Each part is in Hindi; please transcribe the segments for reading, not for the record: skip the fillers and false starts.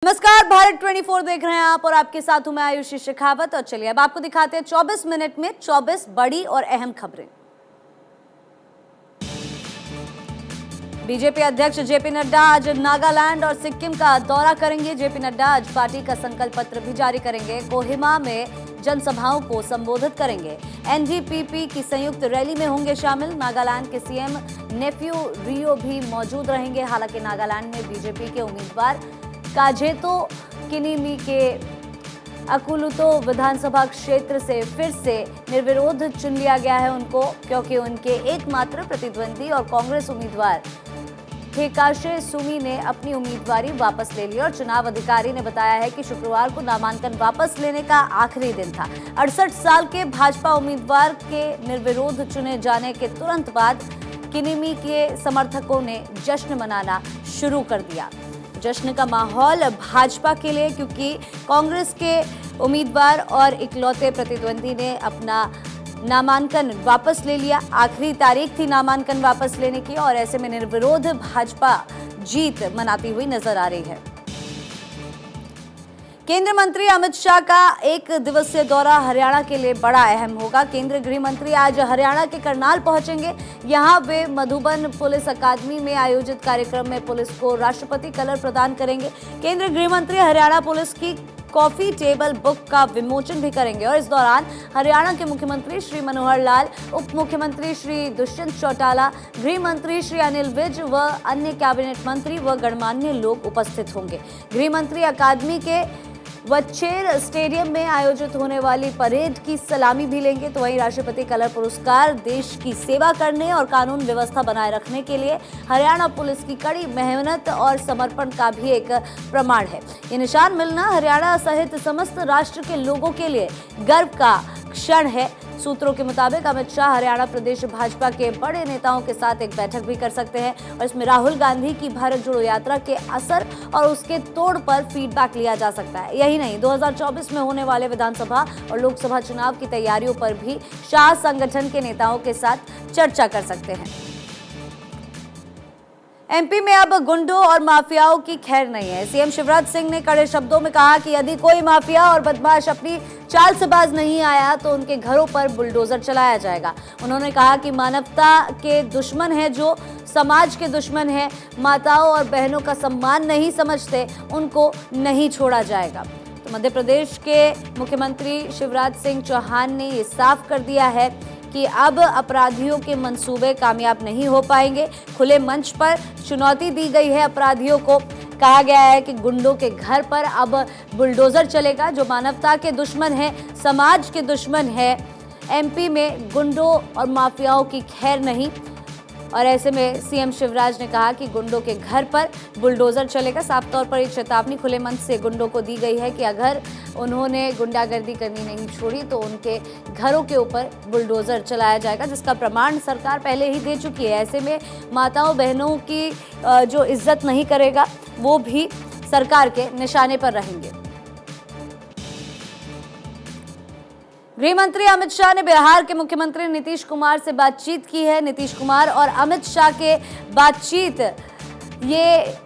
नमस्कार, भारत 24 देख रहे हैं आप और आपके साथ हूं मैं आयुषी शेखावत। और चलिए अब आपको दिखाते हैं 24 मिनट में 24 बड़ी और अहम खबरें। बीजेपी अध्यक्ष जेपी नड्डा आज नागालैंड और सिक्किम का दौरा करेंगे। जेपी नड्डा आज पार्टी का संकल्प पत्र भी जारी करेंगे। कोहिमा में जनसभाओं को संबोधित करेंगे। एनडीपीपी की संयुक्त रैली में होंगे शामिल। नागालैंड के सीएम नेफ्यू रियो भी मौजूद रहेंगे। हालांकि नागालैंड में बीजेपी के उम्मीदवार काजेतो किनिमी के अकुलुतो विधानसभा क्षेत्र से फिर से निर्विरोध चुन लिया गया है उनको, क्योंकि उनके एकमात्र प्रतिद्वंदी और कांग्रेस उम्मीदवार थेकाशे सुमी ने अपनी उम्मीदवारी वापस ले ली। और चुनाव अधिकारी ने बताया है कि शुक्रवार को नामांकन वापस लेने का आखिरी दिन था। 68 साल के भाजपा उम्मीदवार के निर्विरोध चुने जाने के तुरंत बाद किनिमी के समर्थकों ने जश्न मनाना शुरू कर दिया। जश्न का माहौल भाजपा के लिए, क्योंकि कांग्रेस के उम्मीदवार और इकलौते प्रतिद्वंदी ने अपना नामांकन वापस ले लिया। आखिरी तारीख थी नामांकन वापस लेने की और ऐसे में निर्विरोध भाजपा जीत मनाती हुई नजर आ रही है। केंद्रीय मंत्री अमित शाह का एक दिवसीय दौरा हरियाणा के लिए बड़ा अहम होगा। केंद्रीय गृह मंत्री आज हरियाणा के करनाल पहुंचेंगे। यहां वे मधुबन पुलिस अकादमी में आयोजित कार्यक्रम में पुलिस को राष्ट्रपति कलर प्रदान करेंगे। केंद्रीय गृह मंत्री हरियाणा पुलिस की कॉफी टेबल बुक का विमोचन भी करेंगे और इस दौरान हरियाणा के मुख्यमंत्री श्री मनोहर लाल, उप मुख्यमंत्री श्री दुष्यंत चौटाला, गृह मंत्री श्री अनिल विज व अन्य कैबिनेट मंत्री व गणमान्य लोग उपस्थित होंगे। गृह मंत्री अकादमी के वच्छेर स्टेडियम में आयोजित होने वाली परेड की सलामी भी लेंगे। तो वहीं राष्ट्रपति कलर पुरस्कार देश की सेवा करने और कानून व्यवस्था बनाए रखने के लिए हरियाणा पुलिस की कड़ी मेहनत और समर्पण का भी एक प्रमाण है। ये निशान मिलना हरियाणा सहित समस्त राष्ट्र के लोगों के लिए गर्व का क्षण है। सूत्रों के मुताबिक अमित शाह हरियाणा प्रदेश भाजपा के बड़े नेताओं के साथ एक बैठक भी कर सकते हैं और इसमें राहुल गांधी की भारत जोड़ो यात्रा के असर और उसके तोड़ पर फीडबैक लिया जा सकता है। यही नहीं, 2024 में होने वाले विधानसभा और लोकसभा चुनाव की तैयारियों पर भी शाह संगठन के नेताओं के साथ चर्चा कर सकते हैं। एमपी में अब गुंडों और माफियाओं की खैर नहीं है। सीएम शिवराज सिंह ने कड़े शब्दों में कहा कि यदि कोई माफिया और बदमाश अपनी चाल से बाज नहीं आया तो उनके घरों पर बुलडोजर चलाया जाएगा। उन्होंने कहा कि मानवता के दुश्मन है जो समाज के दुश्मन है, माताओं और बहनों का सम्मान नहीं समझते, उनको नहीं छोड़ा जाएगा। तो मध्य प्रदेश के मुख्यमंत्री शिवराज सिंह चौहान ने ये साफ कर दिया है कि अब अपराधियों के मंसूबे कामयाब नहीं हो पाएंगे। खुले मंच पर चुनौती दी गई है अपराधियों को। कहा गया है कि गुंडों के घर पर अब बुलडोजर चलेगा। जो मानवता के दुश्मन है, समाज के दुश्मन है, एमपी में गुंडों और माफियाओं की खैर नहीं। और ऐसे में सीएम शिवराज ने कहा कि गुंडों के घर पर बुलडोजर चलेगा। साफ तौर पर एक चेतावनी खुले मंच से गुंडों को दी गई है कि अगर उन्होंने गुंडागर्दी करनी नहीं छोड़ी तो उनके घरों के ऊपर बुलडोजर चलाया जाएगा, जिसका प्रमाण सरकार पहले ही दे चुकी है। ऐसे में माताओं बहनों की जो इज्जत नहीं करेगा वो भी सरकार के निशाने पर रहेंगे। गृह मंत्री अमित शाह ने बिहार के मुख्यमंत्री नीतीश कुमार से बातचीत की है। नीतीश कुमार और अमित शाह के बातचीत ये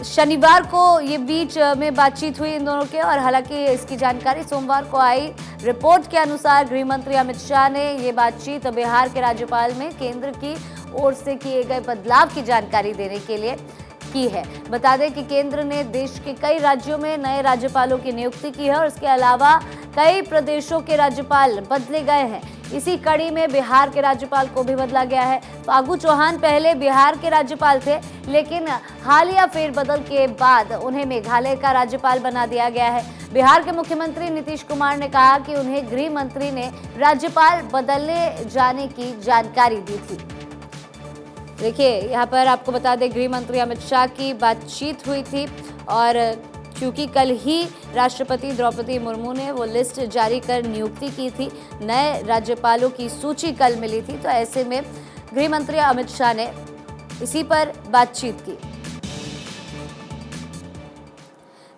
शनिवार को ये बीच में बातचीत हुई इन दोनों के। और हालांकि इसकी जानकारी सोमवार को आई। रिपोर्ट के अनुसार गृह मंत्री अमित शाह ने ये बातचीत बिहार के राज्यपाल में केंद्र की ओर से किए गए बदलाव की जानकारी देने के लिए की है। बता दें कि केंद्र ने देश के कई राज्यों में नए राज्यपालों की नियुक्ति की है और इसके अलावा कई प्रदेशों के राज्यपाल बदले गए हैं। इसी कड़ी में बिहार के राज्यपाल को भी बदला गया है। फागू चौहान पहले बिहार के राज्यपाल थे, लेकिन हालिया फेरबदल के बाद उन्हें मेघालय का राज्यपाल बना दिया गया है। बिहार के मुख्यमंत्री नीतीश कुमार ने कहा कि उन्हें गृह मंत्री ने राज्यपाल बदलने जाने की जानकारी दी थी। देखिए, यहाँ पर आपको बता दें गृह मंत्री अमित शाह की बातचीत हुई थी और क्योंकि कल ही राष्ट्रपति द्रौपदी मुर्मू ने वो लिस्ट जारी कर नियुक्ति की थी, नए राज्यपालों की सूची कल मिली थी, तो ऐसे में गृह मंत्री अमित शाह ने इसी पर बातचीत की।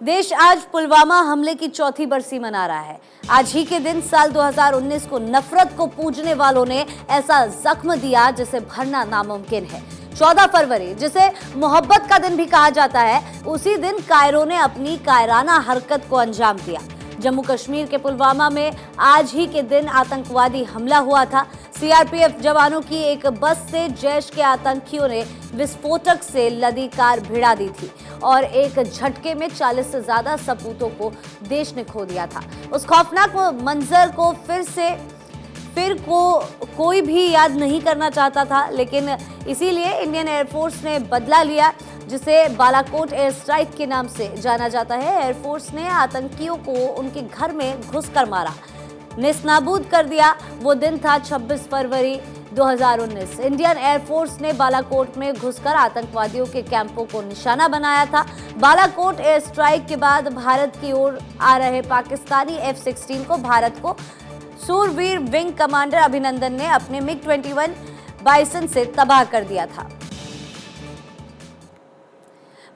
देश आज पुलवामा हमले की चौथी बरसी मना रहा है। आज ही के दिन साल 2019 को नफरत को पूजने वालों ने ऐसा जख्म दिया जिसे भरना नामुमकिन है। 14 फरवरी, जिसे मोहब्बत का दिन भी कहा जाता है, उसी दिन कायरो ने अपनी कायराना हरकत को अंजाम दिया। जम्मू कश्मीर के पुलवामा में आज ही के दिन आतंकवादी हमला हुआ था। सीआरपीएफ जवानों की एक बस से जैश के आतंकियों ने विस्फोटक से लदी कार भिड़ा दी थी और एक झटके में 40 से ज्यादा सपूतों को देश ने खो दिया था। उस खौफनाक मंजर को फिर कोई भी याद नहीं करना चाहता था, लेकिन इसीलिए इंडियन एयरफोर्स ने बदला लिया, जिसे बालाकोट एयर स्ट्राइक के नाम से जाना जाता है। एयरफोर्स ने आतंकियों को उनके घर में घुसकर मारा, नेस्तनाबूद कर दिया। वो दिन था 26 फरवरी 2019। इंडियन एयरफोर्स ने बालाकोट में घुसकर आतंकवादियों के कैंपों को निशाना बनाया था। बालाकोट एयर स्ट्राइक के बाद भारत की ओर आ रहे पाकिस्तानी F-16 को भारत को सूरवीर विंग कमांडर अभिनंदन ने अपने MiG-21 बाइसन से तबाह कर दिया था।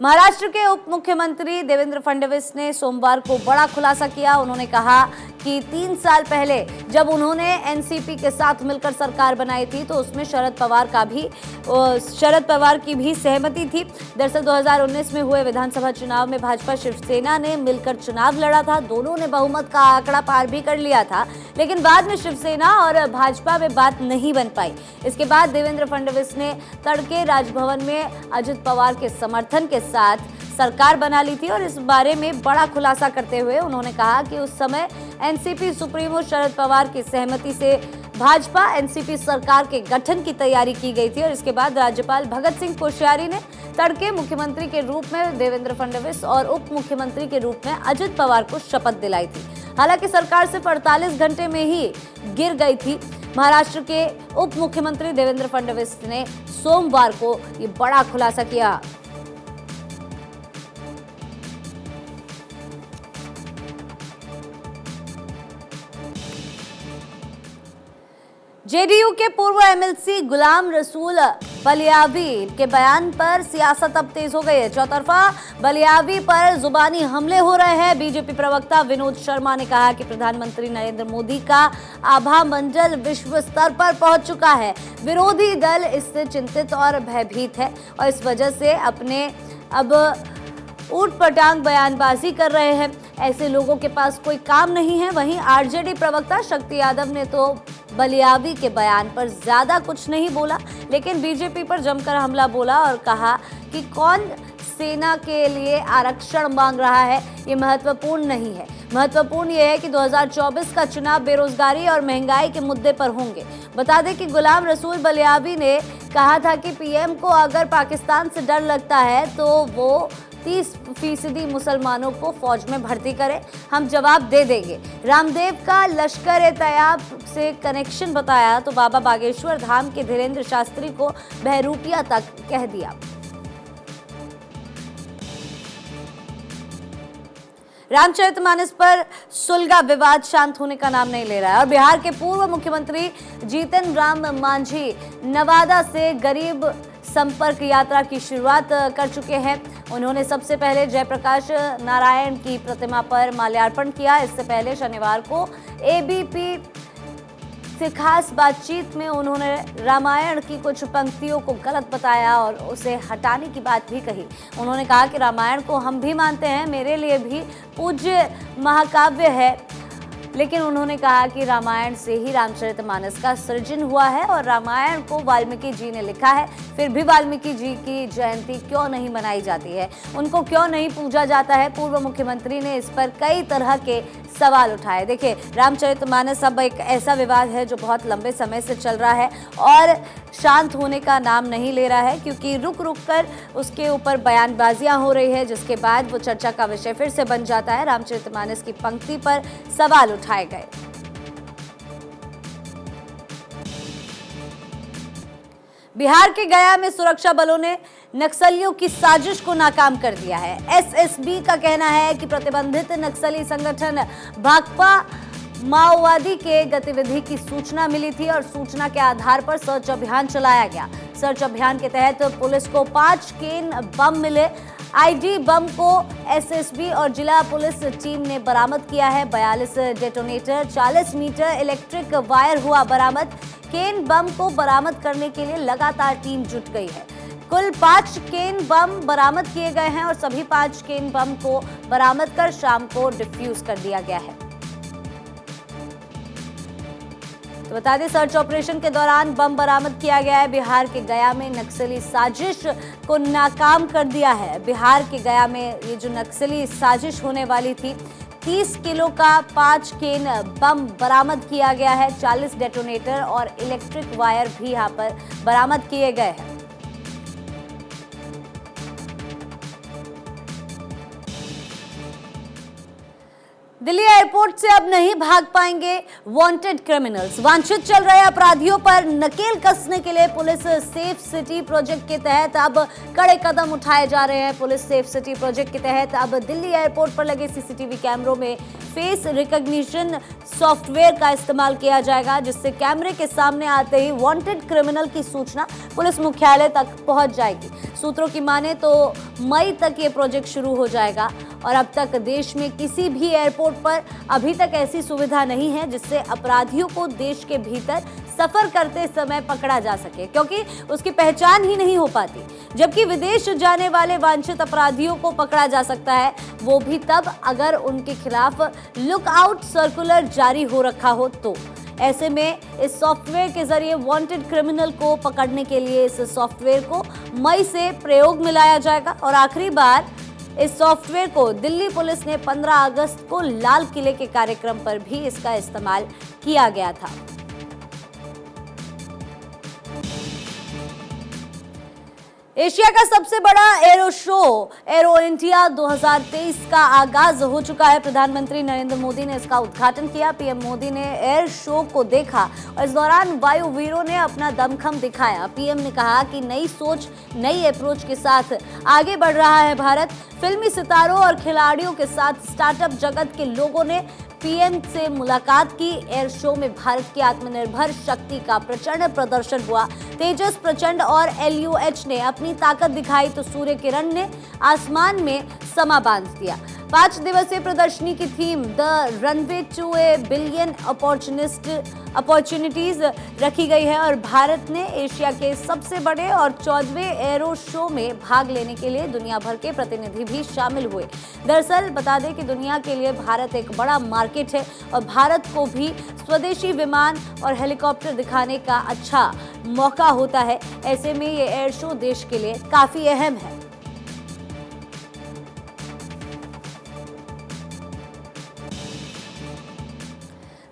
महाराष्ट्र के उप मुख्यमंत्री देवेंद्र फडणवीस ने सोमवार को बड़ा खुलासा किया। उन्होंने कहा कि 3 साल पहले जब उन्होंने एनसीपी के साथ मिलकर सरकार बनाई थी तो उसमें शरद पवार की भी सहमति थी। दरअसल 2019 में हुए विधानसभा चुनाव में भाजपा शिवसेना ने मिलकर चुनाव लड़ा था। दोनों ने बहुमत का आंकड़ा पार भी कर लिया था, लेकिन बाद में शिवसेना और भाजपा में बात नहीं बन पाई। इसके बाद देवेंद्र फडणवीस ने तड़के राजभवन में अजित पवार के समर्थन के साथ सरकार बना ली थी और इस बारे में बड़ा खुलासा करते हुए उन्होंने कहा कि उस समय एनसीपी सुप्रीमो शरद पवार की सहमति से भाजपा एनसीपी सरकार के गठन की तैयारी की गई थी और इसके बाद राज्यपाल भगत सिंह कोश्यारी ने तड़के मुख्यमंत्री के रूप में देवेंद्र फडणवीस और उप मुख्यमंत्री के रूप में अजित पवार को शपथ दिलाई थी। हालांकि सरकार सिर्फ 48 घंटे में ही गिर गई थी। महाराष्ट्र के उप मुख्यमंत्री देवेंद्र फडणवीस ने सोमवार को ये बड़ा खुलासा किया। जेडीयू के पूर्व एमएलसी गुलाम रसूल बलियावी के बयान पर सियासत अब तेज हो गई है। चौतरफा बलियावी पर जुबानी हमले हो रहे हैं। बीजेपी प्रवक्ता विनोद शर्मा ने कहा कि प्रधानमंत्री नरेंद्र मोदी का आभा मंडल विश्व स्तर पर पहुंच चुका है। विरोधी दल इससे चिंतित और भयभीत है और इस वजह से अपने अब ऊट-पटांग बयानबाजी कर रहे हैं। ऐसे लोगों के पास कोई काम नहीं है। वहीं आरजेडी प्रवक्ता शक्ति यादव ने तो बलियावी के बयान पर ज्यादा कुछ नहीं बोला, लेकिन बीजेपी पर जमकर हमला बोला और कहा कि कौन सेना के लिए आरक्षण मांग रहा है, ये महत्वपूर्ण नहीं है। महत्वपूर्ण यह है कि 2024 का चुनाव बेरोजगारी और महंगाई के मुद्दे पर होंगे। बता दें कि गुलाम रसूल बलियावी ने कहा था कि पीएम को अगर पाकिस्तान से डर लगता है तो वो 30% मुसलमानों को फौज में भर्ती करें, हम जवाब दे देंगे। रामदेव का लश्कर-ए-तैयब से कनेक्शन बताया तो बाबा बागेश्वर धाम के धीरेन्द्र शास्त्री को बहरूपिया तक कह दिया। रामचरितमानस पर सुलगा विवाद शांत होने का नाम नहीं ले रहा है और बिहार के पूर्व मुख्यमंत्री जीतन राम मांझी नवादा से गरीब संपर्क यात्रा की शुरुआत कर चुके हैं। उन्होंने सबसे पहले जयप्रकाश नारायण की प्रतिमा पर माल्यार्पण किया। इससे पहले शनिवार को एबीपी से खास बातचीत में उन्होंने रामायण की कुछ पंक्तियों को गलत बताया और उसे हटाने की बात भी कही। उन्होंने कहा कि रामायण को हम भी मानते हैं, मेरे लिए भी पूज्य महाकाव्य है, लेकिन उन्होंने कहा कि रामायण से ही रामचरितमानस का सृजन हुआ है और रामायण को वाल्मीकि जी ने लिखा है। फिर भी वाल्मीकि जी की जयंती क्यों नहीं मनाई जाती है, उनको क्यों नहीं पूजा जाता है। पूर्व मुख्यमंत्री ने इस पर कई तरह के सवाल उठाए। देखिए, रामचरितमानस अब एक ऐसा विवाद है जो बहुत लंबे समय से चल रहा है और शांत होने का नाम नहीं ले रहा है, क्योंकि रुक रुक कर उसके ऊपर बयानबाजियां हो रही है, जिसके बाद वो चर्चा का विषय फिर से बन जाता है। रामचरितमानस की पंक्ति पर सवाल उठाए गए। बिहार के गया में सुरक्षा बलों ने नक्सलियों की साजिश को नाकाम कर दिया है। एसएसबी का कहना है कि प्रतिबंधित नक्सली संगठन भाकपा माओवादी के गतिविधि की सूचना मिली थी और सूचना के आधार पर सर्च अभियान चलाया गया। सर्च अभियान के तहत पुलिस को 5 केन बम मिले। आईडी बम को एसएसबी और जिला पुलिस टीम ने बरामद किया है। 42 डेटोनेटर, 40 मीटर इलेक्ट्रिक वायर हुआ बरामद। केन बम को बरामद करने के लिए लगातार टीम जुट गई है। कुल 5 केन बम बरामद किए गए हैं और सभी 5 केन बम को बरामद कर शाम को डिफ्यूज कर दिया गया है। तो बता दें, सर्च ऑपरेशन के दौरान बम बरामद किया गया है। बिहार के गया में नक्सली साजिश को नाकाम कर दिया है। बिहार के गया में ये जो नक्सली साजिश होने वाली थी, 30 किलो का 5 केन बम बरामद किया गया है। 40 डेटोनेटर और इलेक्ट्रिक वायर भी यहां पर बरामद किए गए हैं। दिल्ली एयरपोर्ट से अब नहीं भाग पाएंगे वांटेड क्रिमिनल्स। वांछित चल रहे अपराधियों पर नकेल कसने के लिए पुलिस सेफ सिटी प्रोजेक्ट के तहत अब कड़े कदम उठाए जा रहे हैं। पुलिस सेफ सिटी प्रोजेक्ट के तहत अब दिल्ली एयरपोर्ट पर लगे सीसीटीवी कैमरों में फेस रिकॉग्निशन सॉफ्टवेयर का इस्तेमाल किया जाएगा, जिससे कैमरे के सामने आते ही वांटेड क्रिमिनल की सूचना पुलिस मुख्यालय तक पहुंच जाएगी। सूत्रों की माने तो मई तक ये प्रोजेक्ट शुरू हो जाएगा और अब तक देश में किसी भी एयरपोर्ट पर अभी तक ऐसी सुविधा नहीं है जिससे अपराधियों को देश के भीतर सफर करते समय पकड़ा जा सके, क्योंकि उसकी पहचान ही नहीं हो पाती। जबकि विदेश जाने वाले वांछित अपराधियों को पकड़ा जा सकता है, वो भी तब अगर उनके खिलाफ लुकआउट सर्कुलर जारी हो रखा हो तो। ऐसे में इस सॉफ्टवेयर के जरिए वांटेड क्रिमिनल को पकड़ने के लिए इस सॉफ्टवेयर को मई से प्रयोग में लाया जाएगा और आखिरी बार इस सॉफ्टवेयर को दिल्ली पुलिस ने 15 अगस्त को लाल किले के कार्यक्रम पर भी इसका इस्तेमाल किया गया था। एशिया का सबसे बड़ा एरो शो एरो इंडिया 2023 का आगाज हो चुका है। प्रधानमंत्री नरेंद्र मोदी ने इसका उद्घाटन किया। पीएम मोदी ने एयर शो को देखा और इस दौरान वायुवीरों ने अपना दमखम दिखाया। पीएम ने कहा कि नई सोच, नई अप्रोच के साथ आगे बढ़ रहा है भारत। फिल्मी सितारों और खिलाड़ियों के साथ स्टार्टअप जगत के लोगों ने पीएम से मुलाकात की। एयर शो में भारत की आत्मनिर्भर शक्ति का प्रचंड प्रदर्शन हुआ। तेजस प्रचंड और LUH ने अपनी ताकत दिखाई तो सूर्य किरण ने आसमान में समा बांध दिया। 5 दिवसीय प्रदर्शनी की theme the runway to a billion opportunities रखी गई है और भारत ने एशिया के सबसे बड़े और 14वें एरो शो में भाग लेने के लिए दुनिया भर के प्रतिनिधि भी शामिल हुए। दरअसल बता दें कि दुनिया के लिए भारत एक बड़ा मार्केट है और भारत को भी स्वदेशी विमान और हेलीकॉप्टर दिखाने का अच्छा मौका होता है। ऐसे में ये एयर शो देश के लिए काफी अहम है।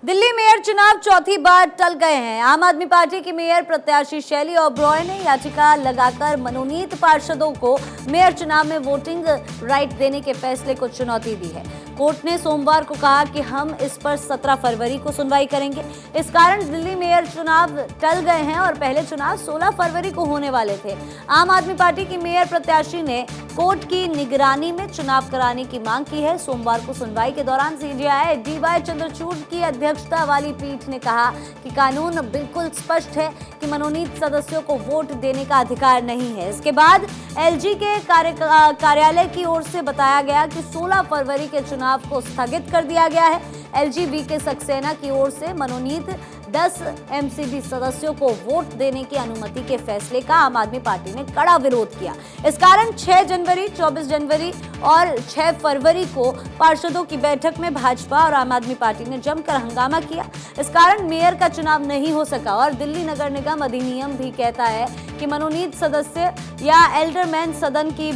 दिल्ली मेयर चुनाव चौथी बार टल गए हैं। आम आदमी पार्टी की मेयर प्रत्याशी शैली ओबरॉय ने याचिका लगाकर मनोनीत पार्षदों को मेयर चुनाव में वोटिंग राइट देने के फैसले को चुनौती दी है। कोर्ट ने सोमवार को कहा कि हम इस पर 17 फरवरी को सुनवाई करेंगे। इस कारण दिल्ली मेयर चुनाव टल गए हैं और पहले चुनाव 16 फरवरी को होने वाले थे। आम आदमी पार्टी की मेयर प्रत्याशी ने कोर्ट की निगरानी में चुनाव कराने की मांग की है। सोमवार को सुनवाई के दौरान CJI DY चंद्रचूड़ की अध्यक्षता वाली पीठ ने कहा कि कानून बिल्कुल स्पष्ट है कि मनोनीत सदस्यों को वोट देने का अधिकार नहीं है। इसके बाद LG के कार्यालय की ओर से बताया गया कि 16 फरवरी के चुनाव को स्थगित कर दिया गया है। LG VK सक्सेना की ओर से मनोनीत 10 MCD सदस्यों को वोट देने की अनुमति के फैसले का आम आदमी पार्टी ने कड़ा विरोध किया। इस कारण 6 जनवरी, 24 जनवरी और 6 फरवरी को पार्षदों की बैठक में भाजपा और आम आदमी पार्टी ने जमकर हंगामा किया। इस कारण मेयर का चुनाव नहीं हो सका और दिल्ली नगर निगम अधिनियम भी कहता है कि मनोनीत सदस्य या एल्डरमैन सदन की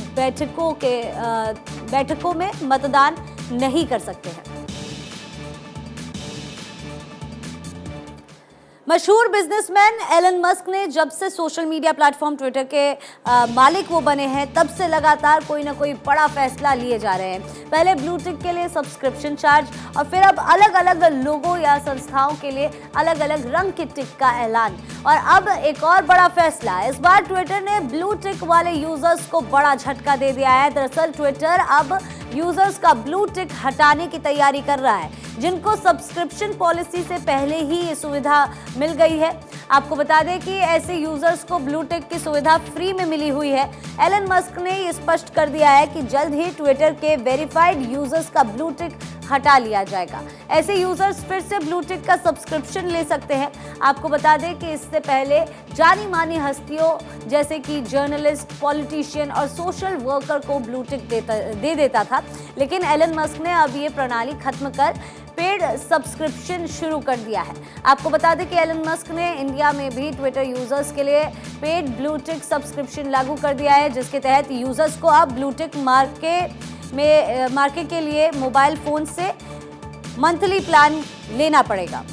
बैठकों में मतदान नहीं कर सकते हैं। मशहूर बिजनेसमैन एलन मस्क ने जब से सोशल मीडिया प्लेटफॉर्म ट्विटर के मालिक वो बने हैं, तब से लगातार कोई ना कोई बड़ा फैसला लिए जा रहे हैं। पहले ब्लू टिक के लिए सब्सक्रिप्शन चार्ज और फिर अब अलग अलग लोगों या संस्थाओं के लिए अलग अलग रंग की टिक का ऐलान। और अब एक और बड़ा फैसला, इस बार ट्विटर ने ब्लू टिक वाले यूजर्स को बड़ा झटका दे दिया है। दरअसल ट्विटर अब यूजर्स का ब्लू टिक हटाने की तैयारी कर रहा है, जिनको सब्सक्रिप्शन पॉलिसी से पहले ही ये सुविधा मिल गई है। आपको बता दें कि ऐसे यूजर्स को ब्लू टिक की सुविधा फ्री में मिली हुई है। एलन मस्क ने ये स्पष्ट कर दिया है कि जल्द ही ट्विटर के वेरीफाइड यूजर्स का ब्लू टिक हटा लिया जाएगा। ऐसे यूजर्स फिर से ब्लू टिक का सब्सक्रिप्शन ले सकते हैं। आपको बता दें कि इससे पहले जानी मानी हस्तियों जैसे कि जर्नलिस्ट, पॉलिटिशियन और सोशल वर्कर को ब्लू टिक दे देता था, लेकिन एलन मस्क ने अब ये प्रणाली खत्म कर पेड सब्सक्रिप्शन शुरू कर दिया है। आपको बता दें कि एलन मस्क ने इंडिया में भी ट्विटर यूजर्स के लिए पेड ब्लू टिक सब्सक्रिप्शन लागू कर दिया है, जिसके तहत यूजर्स को अब ब्लू टिक मार्के के लिए मोबाइल फोन से मंथली प्लान लेना पड़ेगा।